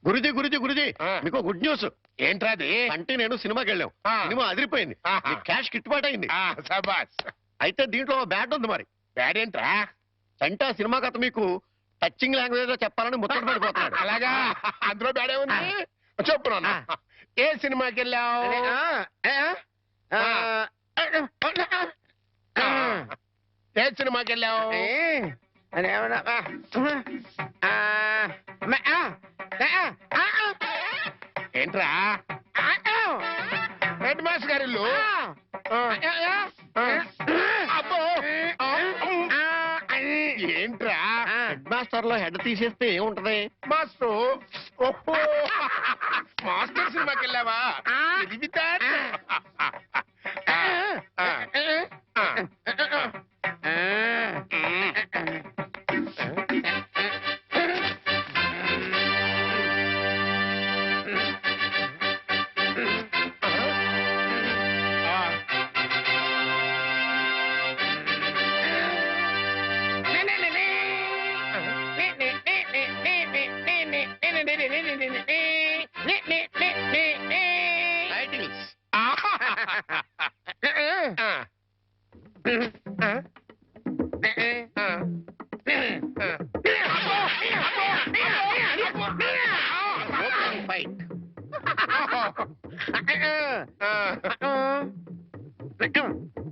గురుజీ గురుజీ గురుజీ మీకు good news. ఏంట్రా అది? అంటే నేను సినిమాకి వెళ్ళాం, సినిమా అదిరిపోయింది, క్యాష్ గిట్టుబాటు అయింది. అయితే దీంట్లో బ్యాడ్ ఉంది. మరి బ్యాడ్ ఏంట్రా? చంటా సినిమా కథ మీకు టచింగ్ లాంగ్వేజ్ లో చెప్పాలని ముచ్చట పడిపోతున్నాడు. అలాగా? అందులో బ్యాడే ఉంది. చెప్పు నాన్న, ఏ సినిమాకి వెళ్ళావు? ఏ సినిమాకి వెళ్ళావు? ఏంట్రా? హెడ్ మాస్టర్ గారి ఇల్లు. అబ్బో, ఏంట్రా? హెడ్ మాస్టర్ లో హెడ్ తీసేస్తే ఏముంటది? మాస్టర్. ఓహో, మాస్టర్ సినిమాకి వెళ్ళావా? ఇది వితార్.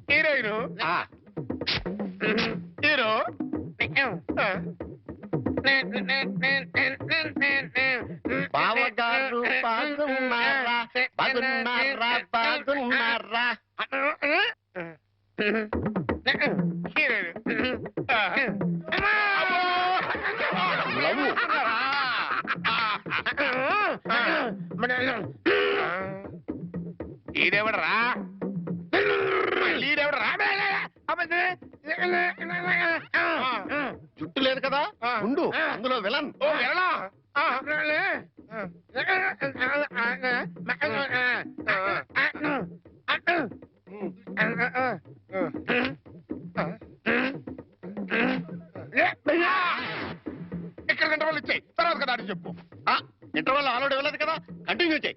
హీరోయిన్ హీరో బావగారు బాగున్నారా? బాగున్నారా? బాగున్నారా? ఈడెవడరా? ఈడెవడరా? జుట్టు లేదు కదా, ఉండు, అందులో విలన్. ఓ విలనా? ఇక్కడ ఇంటర్వల్ ఇచ్చాయి, తర్వాత కదా అని చెప్పు. ఇంటర్వల్ ఆల్రెడీ వెళ్ళదు కదా, కంటిన్యూ చేయి.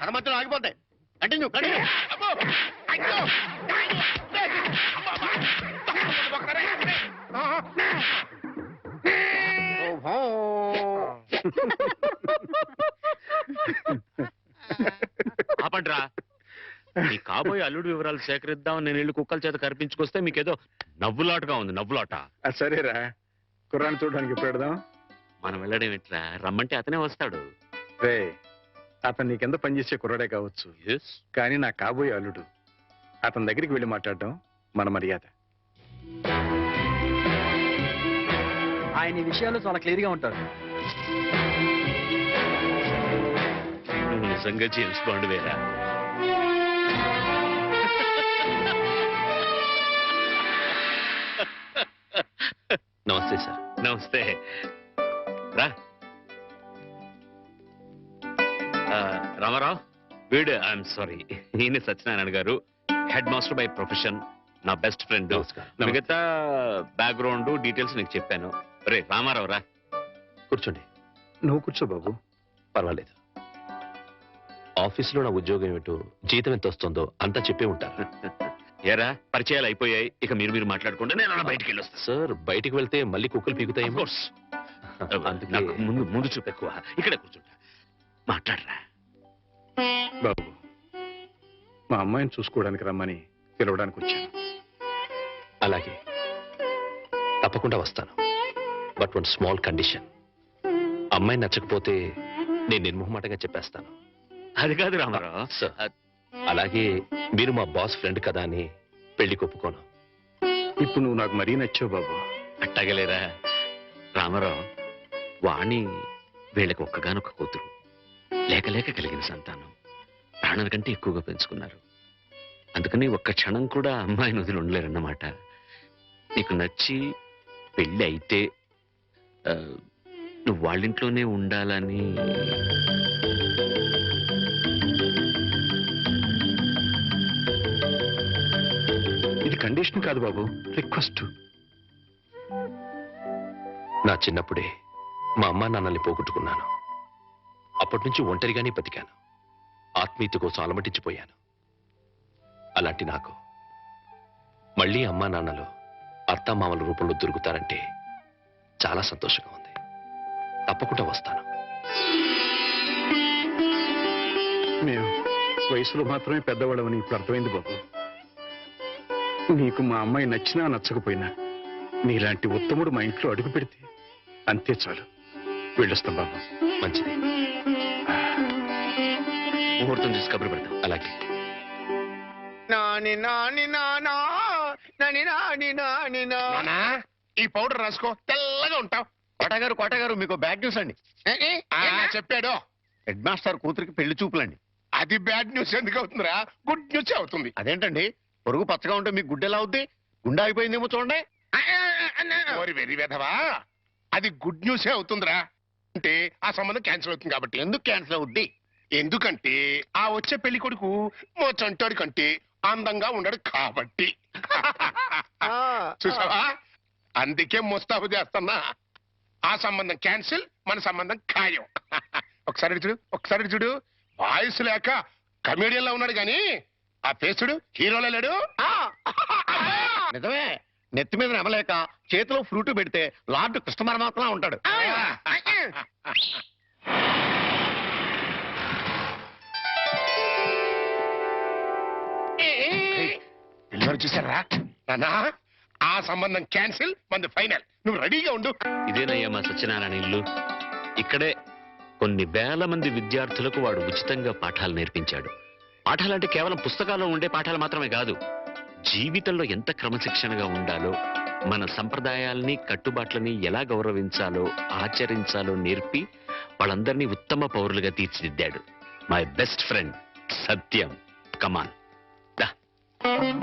కథ మధ్యలో ఆగిపోతాయి. Continue continue. ఆపండ్రా. మీ కాబోయే అల్లుడు వివరాలు సేకరిద్దామని నేను ఇల్లు కుక్కల చేత కనిపించుకొస్తే మీకేదో నవ్వులాటగా ఉంది. నవ్వులాట. సరేరా, కుర్రాన్ని చూడడానికి ఎప్పుడు పెడదాం? మనం వెళ్ళడం ఎట్లా? రమ్మంటే అతనే వస్తాడు. రే, అతను నీకెంత పనిచేసే కుర్రాడే కావచ్చు, కానీ నా కాబోయే అల్లుడు. అతని దగ్గరికి వెళ్ళి మాట్లాడడం మన మర్యాద. ఆయన ఈ విషయాల్లో చాలా క్లియర్ గా ఉంటారు. నువ్వు నిజంగా జేమ్స్ బాండ్ వేరా? నమస్తే సార్. నమస్తే. రా రామారావు. వీడు ఐఎమ్ సారీ, ఈయన సత్యనారాయణ గారు, హెడ్ మాస్టర్ బై ప్రొఫెషన్, నా బెస్ట్ ఫ్రెండ్. మిగతా బ్యాక్గ్రౌండ్ డీటెయిల్స్ నీకు చెప్పాను. రే రామారావు రా. కూర్చోండి. నువ్వు కూర్చో బాబు. పర్వాలేదు. ఆఫీసులో నా ఉద్యోగం ఏమిటో, జీతం ఎంత వస్తుందో అంతా చెప్పే ఉంటారు. ఏరా, పరిచయాలు అయిపోయాయి, ఇక మీరు మాట్లాడుకుంటే నేను అలా బయటికి వెళ్ళొస్తా. సార్, బయటికి వెళ్తే మళ్ళీ కుక్కలు పీకుతాయేమో. నాకు ముందు చూపు ఎక్కువ. ఇక్కడే కూర్చుంటా, మాట్లాడరా. బాబు, మా అమ్మాయిని చూసుకోవడానికి రమ్మని పిలవడానికి వచ్చాను. అలాగే, తప్పకుండా వస్తాను. But one small condition. అమ్మాయి నచ్చకపోతే నేను నిర్మోహమాటంగా చెప్పేస్తాను. అది కాదు రామారావు. సార్, అలాగే మీరు మా బాస్ ఫ్రెండ్ కదా అని పెళ్లి ఒప్పుకోను. ఇప్పుడు నువ్వు నాకు మరీ నచ్చావు బాబు. అట్టగలేరా రామారావు. వాణి వీళ్ళకి ఒక్కగానొక్క కూతురు, లేక లేక కలిగిన సంతానం. ప్రాణం కంటే ఎక్కువగా పెంచుకున్నారు. అందుకని ఒక్క క్షణం కూడా అమ్మాయిని వదిలి ఉండలేరన్నమాట. నీకు నచ్చి పెళ్ళి అయితే నువ్వు వాళ్ళింట్లోనే ఉండాలని. ఇది కండిషన్ కాదు బాబు, రిక్వెస్ట్. నా చిన్నప్పుడే మా అమ్మా నాన్నల్ని పోగొట్టుకున్నాను. అప్పటి నుంచి ఒంటరిగానే బతికాను. ఆత్మీయత కోసం అలమటించిపోయాను. అలాంటి నాకు మళ్ళీ అమ్మా నాన్నలు అత్తామామల రూపంలో దొరుకుతారంటే చాలా సంతోషంగా ఉంది. తప్పకుండా వస్తాను. మేము వయసులో మాత్రమే పెద్దవాళ్ళమని ఇప్పుడు అర్థమైంది బాబు. నీకు మా అమ్మాయి నచ్చినా నచ్చకపోయినా నీలాంటి ఉత్తముడు మా ఇంట్లో అడుగు పెడితే అంతే చాలు. వెళ్ళొస్తాం బాబు. మంచిది. ముహూర్తం చూసి కబురు పెడతాం. అలాగే. నాని నాని నానా నాని నాని నాని నానా ఈ పౌడర్ రాసుకో, తెల్లగా ఉంటావు. కోటగారు మీకు బ్యాడ్ న్యూస్ అండి. చెప్పాడు. హెడ్ మాస్టర్ కూతురికి పెళ్లి చూపులండి. అది బ్యాడ్ న్యూస్ ఎందుకు అవుతుందిరా? గుడ్ న్యూస్ అవుతుంది. అదేంటండి, పొరుగు పచ్చగా ఉంటే మీకు గుడ్డెలా అవుద్ది? గుండె అయిపోయిందేమో చూడండి. ఓరి వెర్రి వెధవా, అది గుడ్ న్యూసే అవుతుందిరా. అంటే ఆ సంబంధం క్యాన్సిల్ అవుతుంది కాబట్టి. ఎందుకు క్యాన్సిల్ అవుద్ది? ఎందుకంటే ఆ వచ్చే పెళ్లి కొడుకు మా చంటాడు కంటే అందంగా ఉండడు కాబట్టి. చూసావా, అందుకే ముస్తాబు చేస్తున్నా. ఆ సంబంధం క్యాన్సిల్, మన సంబంధం ఖాయం. ఒకసారి చూడు, ఒకసారి చూడు. వాయిస్ లేక కమేడియన్ లా ఉన్నాడు గాని ఆ ఫేస్ చూడు, హీరోలో లేడు. నిజమే, నెత్తి మీద నెమలేక చేతిలో ఫ్రూట్ పెడితే లార్డ్ కృష్ణ పరమాత్మ ఉంటాడు. పిల్లలు చూసారా నానా? ఆ సంబంధం క్యాన్సిల్, మంది ఫైనల్. నువ్వు రెడీగా ఉండు. ఇదేనయ్యా మా సత్యనారాయణ ఇల్లు. ఇక్కడే కొన్ని వేల మంది విద్యార్థులకు వాడు ఉచితంగా పాఠాలు నేర్పించాడు. పాఠాలంటే కేవలం పుస్తకాల్లో ఉండే పాఠాలు మాత్రమే కాదు, జీవితంలో ఎంత క్రమశిక్షణగా ఉండాలో, మన సంప్రదాయాల్ని కట్టుబాట్లని ఎలా గౌరవించాలో ఆచరించాలో నేర్పి వాళ్ళందరినీ ఉత్తమ పౌరులుగా తీర్చిదిద్దాడు. మై బెస్ట్ ఫ్రెండ్ సత్యం. కమాన్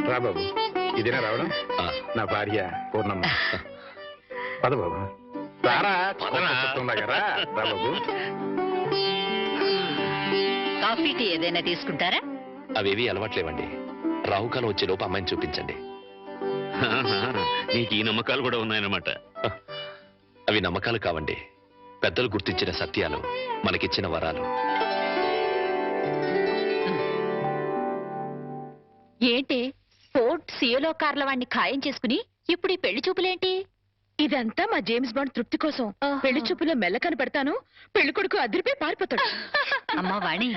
రా బాబు. ఇదేనా రావడం? నా భార్య పూర్ణమ్మ. పద బాబు. రా బాబు. కాఫీ టీ ఏదైనా తీసుకుంటారా? అవేవి అలవాట్లేవండి. రాహుకాలం వచ్చే లోపు అమ్మాయిని చూపించండి. నీకు ఈ నమ్మకాలు కూడా ఉన్నాయన్నమాట. అవి నమ్మకాలు కావండి, పెద్దలు గుర్తించిన సత్యాలు, మనకిచ్చిన వరాలు. ఏంటి ఫోర్ట్ సియోలో కార్ల వాడిని ఖాయం చేసుకుని ఇప్పుడు ఈ పెళ్లి చూపులేంటి? ఇదంతా మా జేమ్స్ బాండ్ తృప్తి కోసం. పెళ్లి చూపులో మెల్ల కనపడతాను, పెళ్లి కొడుకు అదిరిపై పారిపోతాడు. అమ్మా వాణి,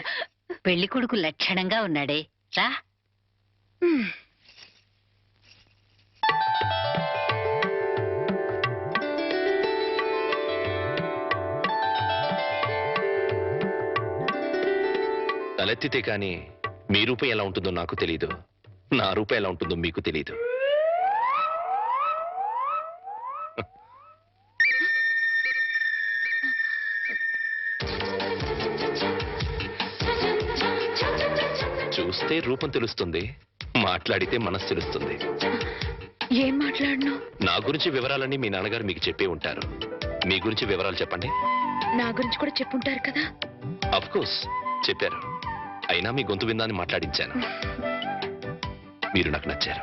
పెళ్లి కొడుకు లక్షణంగా ఉన్నాడే, రా. తలెత్తితే కానీ మీ రూపం ఎలా ఉంటుందో నాకు తెలీదు, నా రూపం ఎలా ఉంటుందో మీకు తెలీదు. చూస్తే రూపం తెలుస్తుంది, మాట్లాడితే మనసు తెలుస్తుంది. ఏం మాట్లాడను? నా గురించి వివరాలన్నీ మీ నాన్నగారు మీకు చెప్పే ఉంటారు. మీ గురించి వివరాలు చెప్పండి. నా గురించి కూడా చెప్పుంటారు కదా? అఫ్ కోర్స్ చెప్పారు. అయినా మీ గొంతు విందాన్ని మాట్లాడించాను. మీరు నాకు నచ్చారు.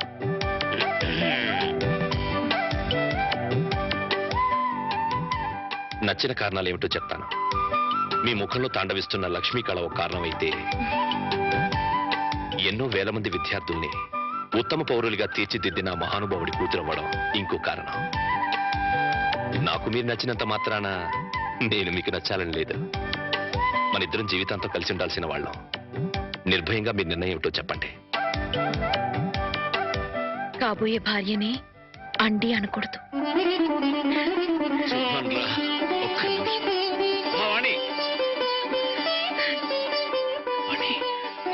నచ్చిన కారణాలు ఏమిటో చెప్తాను. మీ ముఖంలో తాండవిస్తున్న లక్ష్మీ కళ ఒక కారణం అయితే, ఎన్నో వేల మంది విద్యార్థుల్ని ఉత్తమ పౌరులుగా తీర్చిదిద్దిన మహానుభావుడి కూతురవ్వడం ఇంకో కారణం. నాకు మీరు నచ్చినంత మాత్రాన నేను మీకు నచ్చాలని లేదు. మన ఇద్దరం జీవితాంతం కలిసి ఉండాల్సిన వాళ్ళం. నిర్భయంగా మీ నిర్ణయం ఏమిటో చెప్పండి. కాబోయే భార్యని అండి అనకూడదు.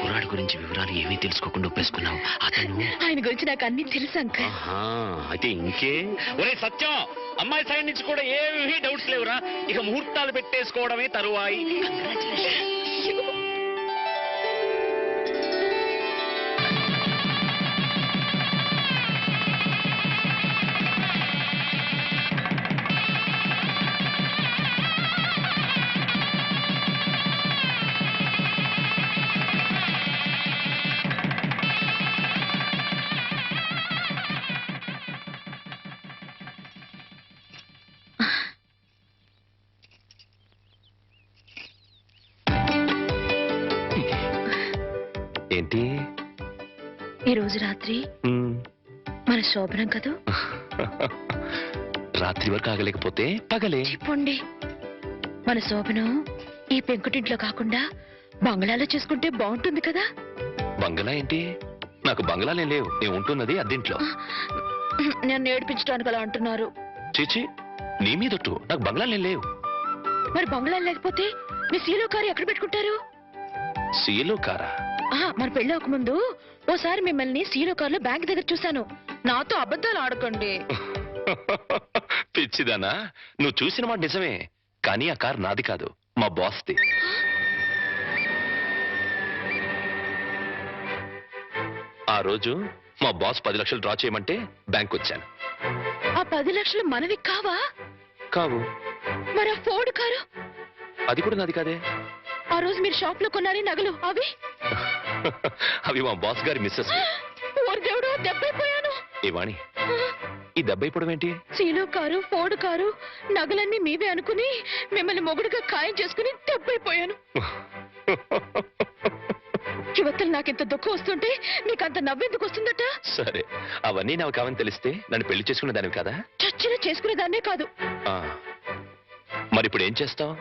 కుర్రాడి గురించి వివరాలు ఏమీ తెలుసుకోకుండా ఒప్పేసుకున్నావు. అతను ఆయన గురించి నాకు అన్ని తెలుసు అంకల్. అయితే ఇంకే. ఒరే సత్యం, అమ్మాయి సైడ్ నుంచి కూడా ఏమీ డౌట్స్ లేవురా. ఇక ముహూర్తాలు పెట్టేసుకోవడమే తరువాయి. ఏంటి? ఈ రోజు రాత్రి మ్, మన శోభనం కదూ. రాత్రి వరకు ఆగలేకపోతే పగలే. చెప్పండి, మన శోభనం ఈ పెంకుటింట్లో కాకుండా బంగ్లాలో చేసుకుంటే బాగుంటుంది కదా. బంగళా ఏంటి? నాకు బంగళాలే లేవు. నేను ఉంటున్నది అద్దెంట్లో. నన్ను ఏడిపించడానికి అలా అంటున్నారు. చీచి, నీ మీదొట్టు. నాకు బంగళాలే లేవు. మరి బంగ్లా లేకపోతే మీ సీలో కారు ఎక్కడ పెట్టుకుంటారు? సీలో కారా? మన పెళ్లి అవ్వకముందు ఓసారి మిమ్మల్ని సీలో కారులో బ్యాంక్ దగ్గర చూశాను. నాతో అబద్ధాలు ఆడకండి. పిచ్చిదానా, నువ్వు చూసిన మాట నిజమే, కానీ ఆ కారు నాది కాదు, మా బాస్ది. ఆ రోజు మా బాస్ 10 లక్షలు డ్రా చేయమంటే బ్యాంక్ వచ్చాను. ఆ 10 లక్షలు మనవి కావా? కావు. మరి ఆ ఫోర్డ్ కారు? అది కూడా నాది కాదే. ఆ రోజు మీరు షాప్ లో కొన్నారే నగలు అవి? అవి మా బాస్ గారి మిస్సెస్. ఓరి దేవుడు, దెబ్బైపోయాను. ఏ వాణి, ఈ దెబ్బ ఇప్పుడు ఏంటి? సీలో కారు, ఫోర్డ్ కారు, నగలన్నీ మీవే అనుకుని మిమ్మల్ని మొగుడుగా ఖాయం చేసుకుని దెబ్బైపోయాను. యువతలు నాకెంత దుఃఖం వస్తుంటే నీకంత నవ్వెందుకు వస్తుందట? సరే, అవన్నీ నాకు కావని తెలిస్తే నన్ను పెళ్లి చేసుకునే దానివి కదా. చచ్చిన చేసుకునేదాన్నే కాదు. ఆ, మరి ఇప్పుడు ఏం చేస్తావు?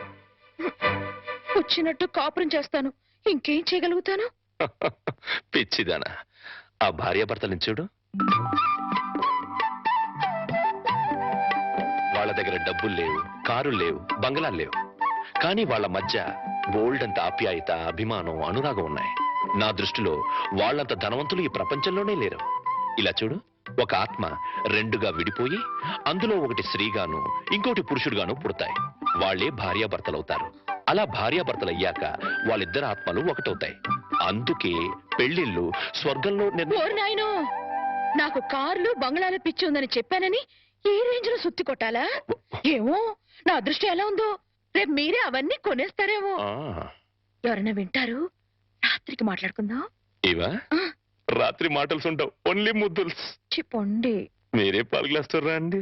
వచ్చినట్టు కాపురం చేస్తాను. ఇంకేం చేయగలుగుతాను? పిచ్చిదానా, ఆ భార్యాభర్తలను చూడు. వాళ్ళ దగ్గర డబ్బులు లేవు, కారులు లేవు, బంగళాలు లేవు, కానీ వాళ్ళ మధ్య బోల్డ్ అంత ఆప్యాయత, అభిమానం, అనురాగం ఉన్నాయి. నా దృష్టిలో వాళ్ళంత ధనవంతులు ఈ ప్రపంచంలోనే లేరు. ఇలా చూడు, ఒక ఆత్మ రెండుగా విడిపోయి అందులో ఒకటి స్త్రీగాను ఇంకోటి పురుషుడుగాను పుడతాయి. వాళ్లే భార్యాభర్తలవుతారు. అలా భార్యాభర్తలు అయ్యాక వాళ్ళిద్దరు ఆత్మలు ఒకటవుతాయి. అందుకే పెళ్లిళ్ళు స్వర్గంలో ఓరి నాయనో, నాకు కార్లు బంగ్లాలు పిచ్చి ఉందని చెప్పానని ఈ రేంజ్ లో సుత్తి కొట్టాలా? ఏమో, నా అదృష్టం ఎలా ఉందో. రేపు మీరే అవన్నీ కొనేస్తారేమో. ఆ, ఎవరైనా వింటారు. రాత్రికి మాట్లాడుకుందాం. ఇవా రాత్రి మాటలు ఉండవు, ఓన్లీ ముద్దుల్స్. చెప్పండి. మీరే పలుగులేస్తారా అండి?